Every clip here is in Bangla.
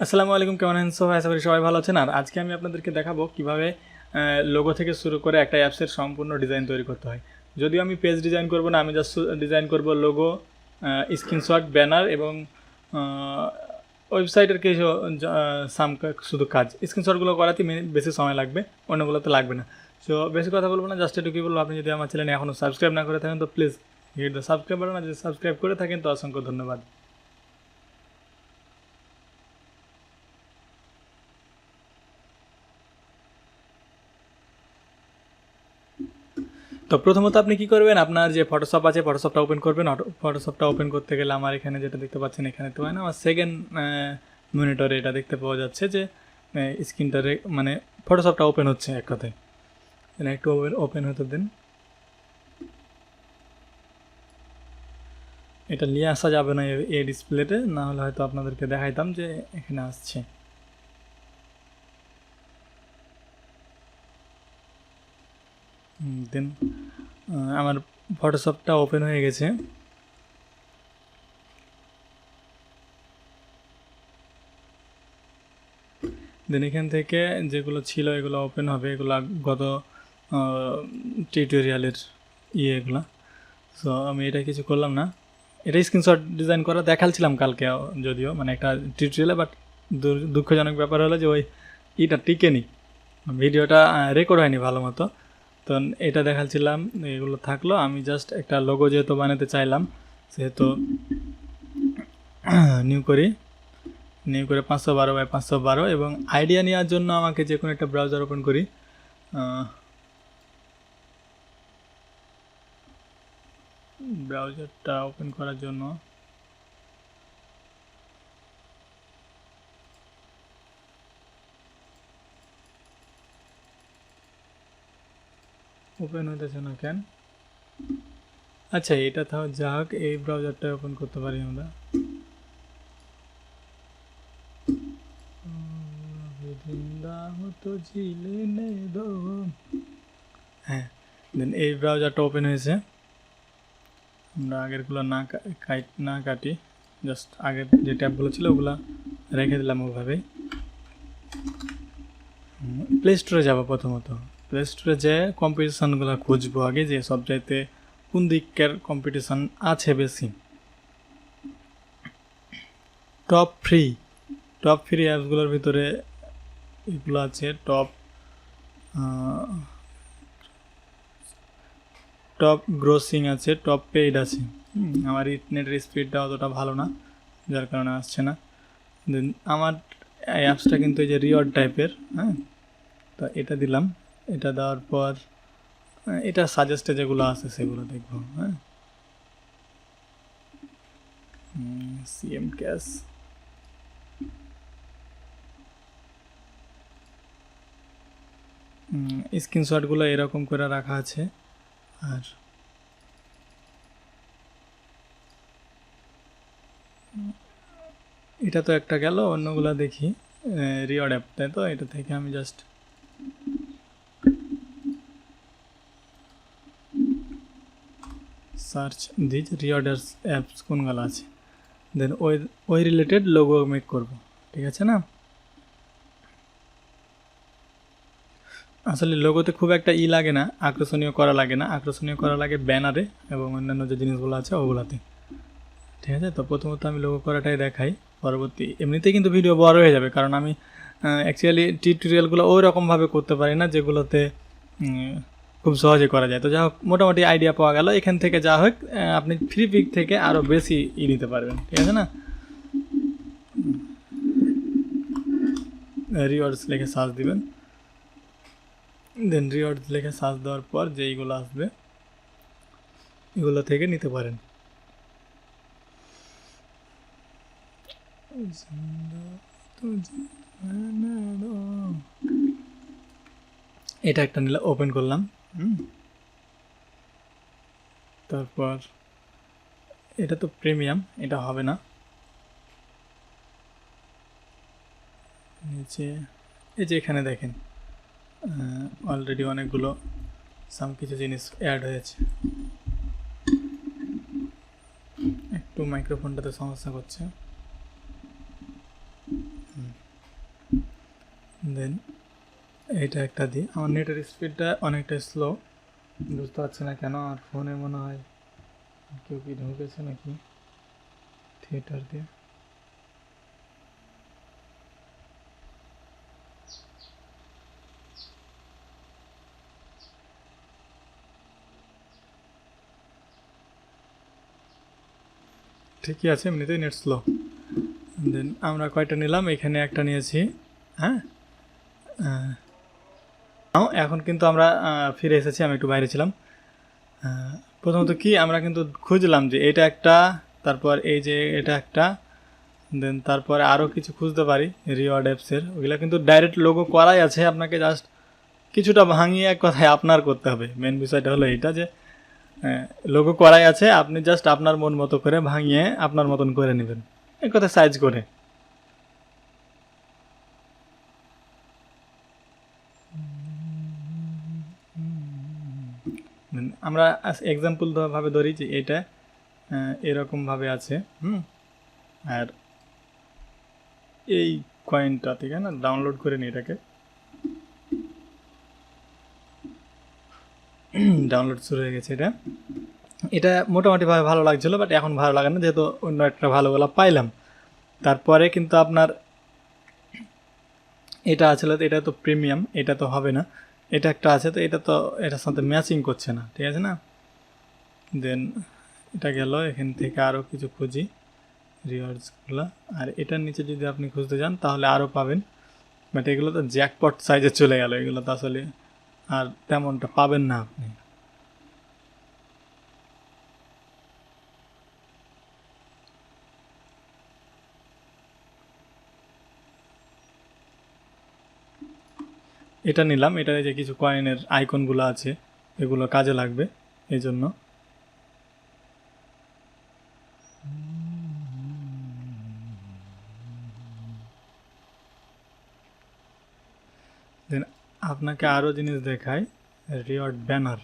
আসসালামু আলাইকুম, কেমন আছেন সবাই? আশা করি সবাই ভালো আছেন। আর আজকে আমি আপনাদেরকে দেখাবো কিভাবে লোগো থেকে শুরু করে একটা অ্যাপসের সম্পূর্ণ ডিজাইন তৈরি করতে হয়। যদিও আমি পেজ ডিজাইন করব না, আমি জাস্ট ডিজাইন করব লোগো, স্ক্রিনশট, ব্যানার এবং ওয়েবসাইটের কিছু শুধু কাজ। স্ক্রিনশটগুলো করাতে বেশি সময় লাগবে, অন্যগুলোতে লাগবে না। সো বেশি কথা বলবো না, জাস্ট একটু কী বলবো, আপনি যদি আমার চ্যানেলে এখনও সাবস্ক্রাইব না করে থাকেন তো please hit the subscribe button. যদি সাবস্ক্রাইব করে থাকেন তো অসংখ্য ধন্যবাদ। তো প্রথমত আপনি কি করবেন, আপনার যে ফটোশপ আছে ফটোশপটা ওপেন করবেন। ফটোশপটা ওপেন করতে গেলে আমার এখানে যেটা দেখতে পাচ্ছেন, এখানে তো হয় না, আমার সেকেন্ড মনিটরে এটা দেখতে পাওয়া যাচ্ছে যে স্ক্রিনটারে মানে ফটোশপটা ওপেন হচ্ছে এক কথায়। একটু ওপেন হতে দিন। এটা নিয়ে আসা যাবে না এই ডিসপ্লেতে, না হলে হয়তো আপনাদেরকে দেখাইতাম যে এখানে আসছে। দেন আমার ফটোশপটা ওপেন হয়ে গেছে। দেন এখান থেকে যেগুলো ছিল এগুলো ওপেন হবে, এগুলো গত টিউটোরিয়ালের এগুলো। সো আমি এটা কিছু করলাম না, এটা স্ক্রিনশট ডিজাইন করা দেখালছিলাম কালকে, যদিও মানে একটা টিউটোরিয়ালে, বাট দুঃখজনক ব্যাপার হলো যে ওই এটা টিকে নি, ভিডিওটা রেকর্ড হয়নি ভালো মতো। তো এটা দেখালছিলাম, এগুলো থাকলো। আমি জাস্ট একটা লোগো যেহেতু বানাতে চাইলাম, সেহেতু নিউ করে 512 এবং আইডিয়া নেওয়ার জন্য আমাকে যে কোনো একটা ব্রাউজার ওপেন করি। ব্রাউজারটা ওপেন করার জন্য ওপেন হইতেছে না কেন? আচ্ছা, এটা তাও যাক, এই ব্রাউজারটা ওপেন করতে পারি আমরা। হ্যাঁ, দেন এই ব্রাউজারটা ওপেন হয়েছে। আমরা আগেরগুলো না কাটি, জাস্ট আগের যে ট্যাবগুলো ছিল ওগুলো রেখে দিলাম ওভাবেই। প্লে স্টোরে যাবো প্রথমত। প্লে স্টোরে যে কম্পিটিশানগুলো খুঁজবো আগে, যে সব চাইতে কোন দিকের কম্পিটিশান আছে বেশি। টপ ফ্রি অ্যাপসগুলোর ভিতরে এগুলো আছে। টপ গ্রোসিং আছে, টপ পেইড আছে। আমার ইন্টারনেটের স্পিডটা অতটা ভালো না, যার কারণে আসছে না। দেন আমার এই অ্যাপসটা কিন্তু এই যে রিওয়ার্ড টাইপের, হ্যাঁ, তো এটা দিলাম। এটা দেওয়ার পর এটা সাজেস্টে যেগুলো আছে সেগুলো দেখবো। হ্যাঁ, সিএম ক্যাশ, স্ক্রিনশটগুলো এরকম করে রাখা আছে। আর এটা তো একটা গেল, অন্যগুলো দেখি। রিওয়ার্ড অ্যাপটাই তো, এটা থেকে আমি জাস্ট সার্চ দিই রিওয়ার্ডার্স অ্যাপস কোনগুলো আছে, দেন ওই রিলেটেড লোগো মেক করব, ঠিক আছে না? আসলে লোগোতে খুব একটা লাগে না, আকর্ষণীয় করা লাগে না, আকর্ষণীয় করা লাগে ব্যানারে এবং অন্যান্য যে জিনিসগুলো আছে ওগুলাতে, ঠিক আছে? তো প্রথমত আমি লোগো করাটাই দেখাই, পরবর্তী এমনিতেই কিন্তু ভিডিও বড় হয়ে যাবে, কারণ আমি অ্যাকচুয়ালি টিউটোরিয়ালগুলো ওই রকমভাবে করতে পারি না যেগুলোতে খুব সহজে করা যায়। তো যা হোক, মোটামুটি আইডিয়া পাওয়া গেল। এখান থেকে যা হোক আপনি ফ্রিপিক থেকে আরও বেশি নিতে পারবেন, ঠিক আছে না? রিওয়ার্ডস লিখে সার্চ দিবেন, দেন রিওয়ার্ডস লিখে সার্চ দেওয়ার পর যেইগুলো আসবে এগুলো থেকে নিতে পারেন। এটা একটা নিলে ওপেন করলাম। তারপর এটা তো প্রিমিয়াম, এটা হবে না। নিচে এই যে এখানে দেখেন অলরেডি অনেকগুলো কিছু জিনিস অ্যাড হয়েছে। একটু মাইক্রোফোনটাতে সমস্যা করছে। দেন এটা একটা দিই। আমার নেটের স্পিডটা অনেকটা স্লো, বুঝতে পারছি না কেন। আর ফোনে মনে হয় কেউ কি ঢুকেছে নাকি থিয়েটার দিয়ে। ঠিকই আছে, এমনিতেই নেট স্লো। দেন আমরা কয়টা নিলাম, এখানে একটা নিয়েছি। হ্যাঁ, এখন কিন্তু আমরা ফিরে এসেছি, আমি একটু বাইরে ছিলাম। প্রথমত কি আমরা কিন্তু খুঁজলাম যে এটা একটা, তারপর এই যে এটা একটা, দেন তারপরে আরও কিছু খুঁজতে পারি রিওয়ার্ড অ্যাপসের। ওগুলো কিন্তু ডাইরেক্ট লোগো করাই আছে, আপনাকে জাস্ট কিছুটা ভাঙিয়ে এক কথায় আপনার করতে হবে। মেন বিষয়টা হলো এইটা যে লোগো করাই আছে, আপনি জাস্ট আপনার মন মতো করে ভাঙিয়ে আপনার মতন করে নেবেন, এক কথায় সাইজ করে। আমরা এক্সাম্পল ভাবে ধরি যে এটা এরকমভাবে আছে। আর এই কয়েনটা ঠিক আছে না, ডাউনলোড করে নিই এটাকে। ডাউনলোড শুরু হয়ে গেছে। এটা মোটামুটিভাবে ভালো লাগছিলো, বাট এখন ভালো লাগে না, যেহেতু অন্য একটা ভালোগুলো পাইলাম। তারপরে কিন্তু আপনার এটা আছে, এটা তো প্রিমিয়াম, এটা তো হবে না। এটা একটা আছে, তো এটা তো এটার সাথে ম্যাচিং করছে না, ঠিক আছে না। দেন এটা গেল, এখান থেকে আরও কিছু খুঁজি রিওয়ার্ডসগুলো। আর এটার নিচে যদি আপনি খুঁজতে যান তাহলে আরও পাবেন, বাট এগুলো তো জ্যাকপট সাইজে চলে গেল, এগুলো তো আসলে আর তেমনটা পাবেন না আপনি। এটা নিলাম, এটা যে কিছু কয়েনের আইকনগুলো আছে এগুলো কাজে লাগবে এই জন্য। দেন আপনাকে আরও জিনিস দেখাই, রিওয়ার্ড ব্যানার,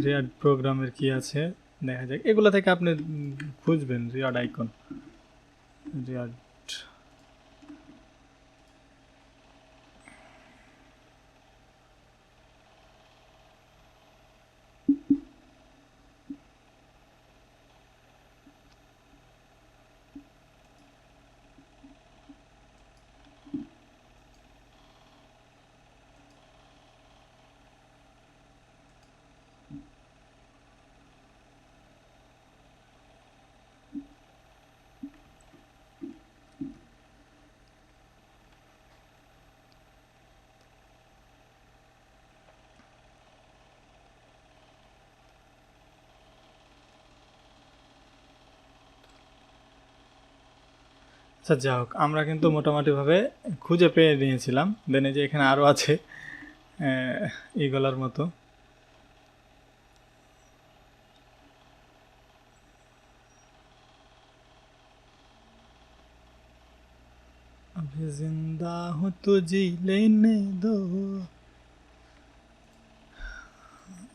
রিওয়ার্ড প্রোগ্রামের কি আছে দেখা যাক। এগুলো থেকে আপনি খুঁজবেন রিওয়ার্ড আইকন, রিওয়ার্ড। আচ্ছা যা হোক, আমরা কিন্তু মোটামুটিভাবে খুঁজে পেয়ে নিয়েছিলাম। দেন এই যে এখানে আরও আছে এইগুলোর মতো। अभी जिंदा हूँ तो जी लेने दो।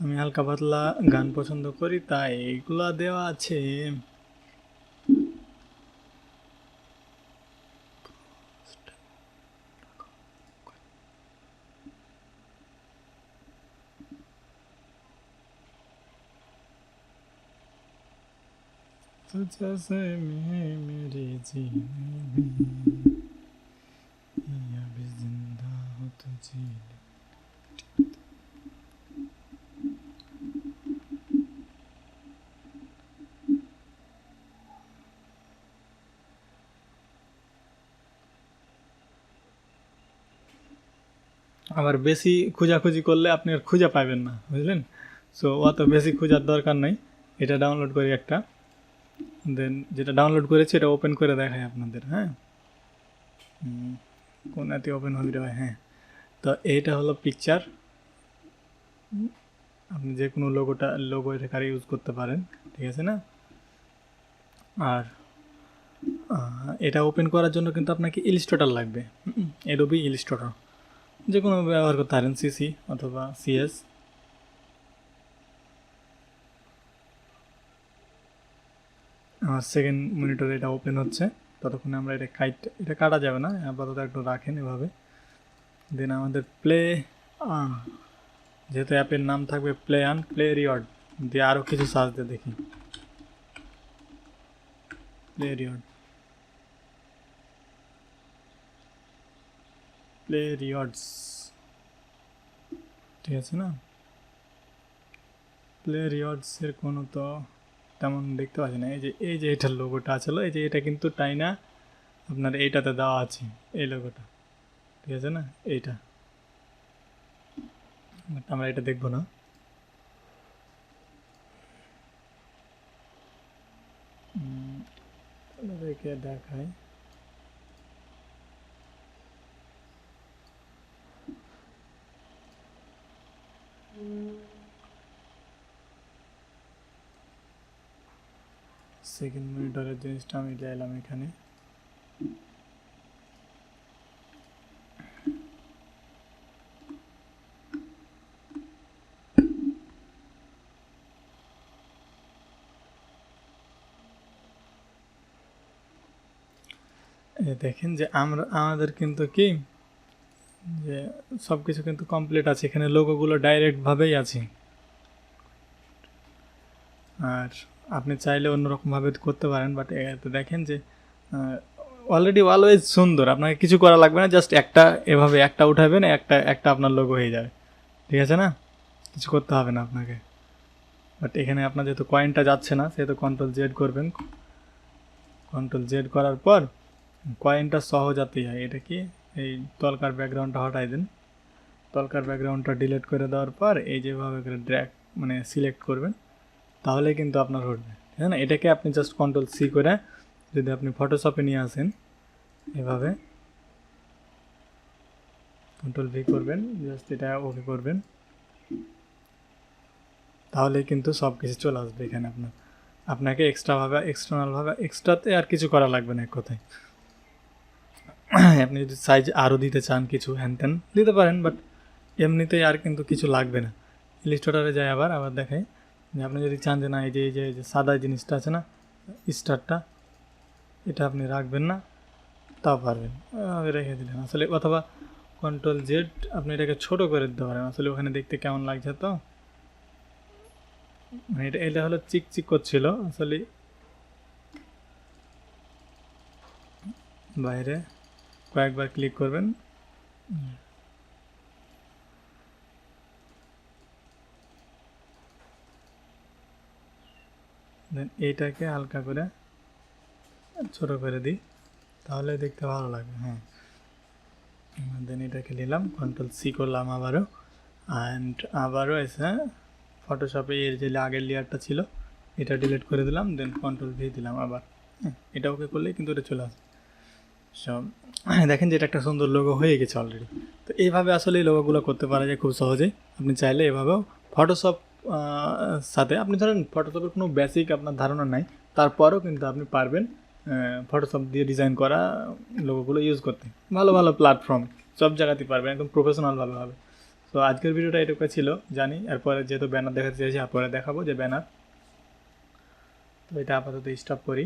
আমি হালকা পাতলা গান পছন্দ করি, তাই এইগুলা দেওয়া আছে। तो जैसे मैं मेरी जीने में, ये अभी जिंदा हूँ तो जी ले। আবার বেশি খোঁজাখুঁজি করলে আপনি আর খুঁজে পাবেন না, বুঝলেন। সো অত বেশি খোঁজার দরকার নেই। এটা ডাউনলোড করি একটা, দেন যেটা ডাউনলোড করেছি এটা ওপেন করে দেখাই আপনাদের। হ্যাঁ, কোন এতে ওপেন হবে রে ভাই? হ্যাঁ, তো এইটা হলো পিকচার। আপনি যে কোনো লোগো এখানে ইউজ করতে পারেন, ঠিক আছে না। আর এটা ওপেন করার জন্য কিন্তু আপনাকে ইলিস্ট্রেটর লাগবে, অ্যাডোবি ইলিস্ট্রেটর। যে কোনো ব্যবহার করতে পারেন, সিসি অথবা সিএস। আমার সেকেন্ড মনিটরে এটা ওপেন হচ্ছে, ততক্ষণে আমরা এটা কাটা যাবে না, আপাতত একটু রাখেন এভাবে। দেন আমাদের প্লে, যেহেতু অ্যাপের নাম থাকবে প্লে অ্যান্ড প্লে রিওয়ার্ড দিয়ে আরও কিছু সার্চ দিয়ে দেখি। প্লে রিওয়ার্ড, প্লে রিওয়ার্ডস, ঠিক আছে না? প্লে রিওয়ার্ডসের কোনো তো তেমন দেখতে পাচ্ছি না। এই যে এটার লোগোটা আসলে এই যে এটা কিন্তু তাই না, আপনার এইটাতে দেওয়া আছে এই লোগোটা, ঠিক আছে না? এইটা আমরা এটা দেখবো না। দেখে দেখাই, সেকেন্ড মনিটরের জিনিসটা আমি চাইলাম এখানে। দেখেন যে আমাদের কিন্তু কি যে সব কিছু কিন্তু কমপ্লিট আছে, এখানে লোগোগুলো ডাইরেক্টভাবেই আছে। আর আপনি চাইলে অন্যরকমভাবে করতে পারেন, বাট এতে দেখেন যে অলরেডি অলওয়েজ সুন্দর, আপনাকে কিছু করা লাগবে না, জাস্ট একটা এভাবে একটা উঠাবেন, একটা আপনার লোগো হয়ে যাবে, ঠিক আছে না? কিছু করতে হবে না আপনাকে। বাট এখানে আপনার যেহেতু কয়েনটা যাচ্ছে না, সেহেতু Ctrl Z করবেন। Ctrl Z করার পর কয়েনটা সহজাতেই হয়। এটা কি, এই তলকার ব্যাকগ্রাউন্ডটা হটাই দেন। তলকার ব্যাকগ্রাউন্ডটা ডিলিট করে দেওয়ার পর এই যেভাবে করে ড্র্যাগ মানে সিলেক্ট করবেন, তাহলে কিন্তু আপনার উঠবে, ঠিক আছে না? এটাকে আপনি জাস্ট Ctrl C করে যদি আপনি ফটোশপে নিয়ে আসেন, এভাবে Ctrl V করবেন, জাস্ট এটা ওকে করবেন, তাহলে কিন্তু সব কিছু চলে আসবে এখানে। আপনাকে এক্সটার্নালভাবে এক্সট্রাতে আর কিছু করা লাগবে না এক কথায়। আপনি যদি সাইজ আরও দিতে চান কিছু হ্যান ত্যান দিতে পারেন, বাট এমনিতেই আর কিন্তু কিছু লাগবে না। ইলিস্ট্রেটরে যাই আবার দেখাই যে আপনি যদি চান যে না এই যে সাদা জিনিসটা আছে না স্টারটা, এটা আপনি রাখবেন না, তাও পারবেন, রেখে দিলেন আসলে। অথবা Ctrl Z আপনি এটাকে ছোট করে দিতে পারেন, আসলে ওখানে দেখতে কেমন লাগছে তো, মানে এটা হলো চিকচিক করছিল আসলে বাইরে। কয়েকবার ক্লিক করবেন, দেন এইটাকে হালকা করে ছোট করে দিই, তাহলে দেখতে ভালো লাগবে। হ্যাঁ, দেন এটাকে নিলাম, Ctrl C করলাম আবারও, অ্যান্ড আবারও এসে ফটোশপে এর যে আগের লেয়ারটা ছিল এটা ডিলিট করে দিলাম, দেন Ctrl V দিলাম আবার। এটা ওকে করলেই কিন্তু এটা চলে আসবে সব। দেখেন যে এটা একটা সুন্দর লোগো হয়ে গেছে অলরেডি। তো এইভাবে আসলে এই লোগোগুলো করতে পারা যায় খুব সহজেই। আপনি চাইলে এভাবেও ফটোশপ সাথে, আপনি ধরেন ফটোশপের কোনো বেসিক আপনার ধারণা নাই, তারপরেও কিন্তু আপনি পারবেন ফটোশপ দিয়ে ডিজাইন করা লোগোগুলো ইউজ করতে। ভালো ভালো প্ল্যাটফর্ম সব জায়গাতেই পারবেন, একদম প্রফেশনালভাবে হবে। তো আজকের ভিডিওটা এটুকু ছিল জানি। এরপরে যেহেতু ব্যানার দেখাতে চাইছি, এরপরে দেখাবো যে ব্যানার, তো এটা আপাতত স্টপ করি।